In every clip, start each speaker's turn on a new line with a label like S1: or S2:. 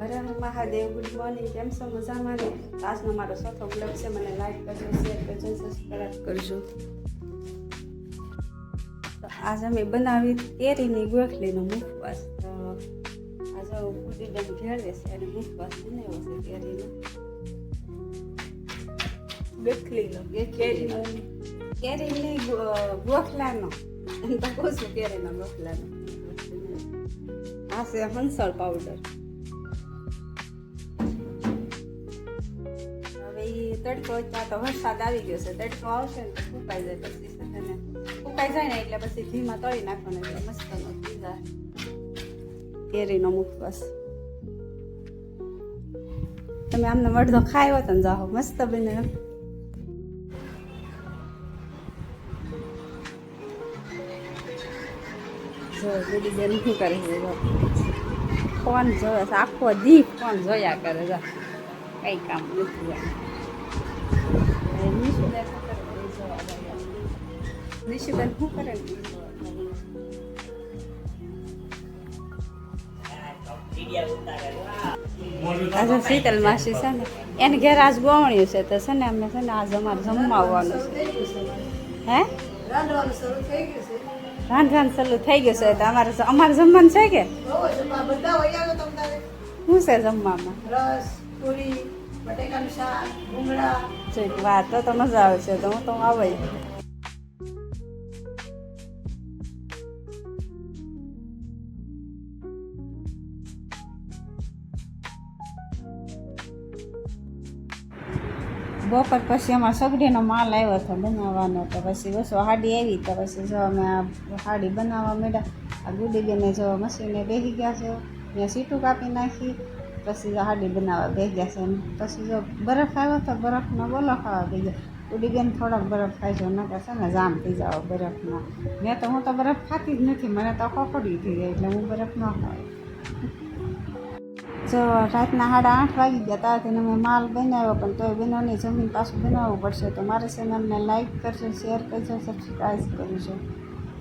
S1: હરે Mahadev, good morning. કેમ છો? મજામાં ને? આજનો મારો ચોથો બ્લોગ છે. મને લાઈક કરજો, શેર કરજો, સબસ્ક્રાઈબ કરજો. તો આજ અમે બનાવી કેરીની ગોખલીનો મુખવાસ. તો આજે ગુડીબેન ભેળવે છે અને મુખવાસ બનાવ્યો છે કેરીનો કેરીની ગોખલાનો તો કહું છું કેરીનો ગોખલાનો. આ છે હંસળ પાવડર. તડકો ત્યાં તો વરસાદ આવી ગયો છે. તડકો આવશે ને તો ફૂંકાઈ જાય, પછી ફૂંકાઈ જાય ને એટલે પછી ઘીમાં તળી નાખવાનો એટલે મસ્તનો થઈ જાય કેરીનો મુખવાસ. તમે આમને અડધો ખાયો તો ને જાઓ, મસ્ત બને. જો દીદી બેન શું કરે છે? ફોન જોવે છે આખો દી, ફોન જોયા કરે છે, કઈ કામ નથી. નિશુબેન શું કરે? આજે શીતલ માસી છે ને એને ઘેર આજ ગોવણ્યું છે, તો છે ને અમે છે ને આજ અમારે જમવા આવવાનું છે. હે રાંધવાનું શરૂ થઈ ગયું છે. તો અમારે જમવાનું છે કે શું છે જમવામાં? રસ, પૂરી, બટેકાનું શાક, ભૂંગળા. વાત તો મજા આવે છે. તો હું તો આવે. બપોર પછી અમારા સગડીનો માલ આવ્યો હતો બનાવવાનો, તો પછી બસ હાડી આવી. તો પછી જો અમે આ હાડી બનાવવા માંડ્યા. આ ગુડીબેને જો મશીને બેસી ગયા છે, ત્યાં સીટું કાપી નાખી. પછી હાડી બનાવવા બેસી ગયા છે. પછી જો બરફ આવ્યો તો બરફનો ગોલો ખાવા ગઈ ગયા. ગુડીબેન થોડોક બરફ ખાઈજો, નકર છે ને જામ થઈ જાવ બરફમાં. હું તો બરફ ખાતી જ નથી, મને તો ખોખડી થઈ જાય એટલે હું બરફ ન ખાઉં. જો રાતના 8:30 વાગી ગયા ત્યારથી અમે માલ બનાવ્યો, પણ તોય બનવાની જમીન પાછું બનાવવું પડશે. તો મારા ચેનલને લાઈક કરજો, શેર કરજો, સબસ્ક્રાઈબ કરજો.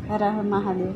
S1: હર હર મહાદેવ.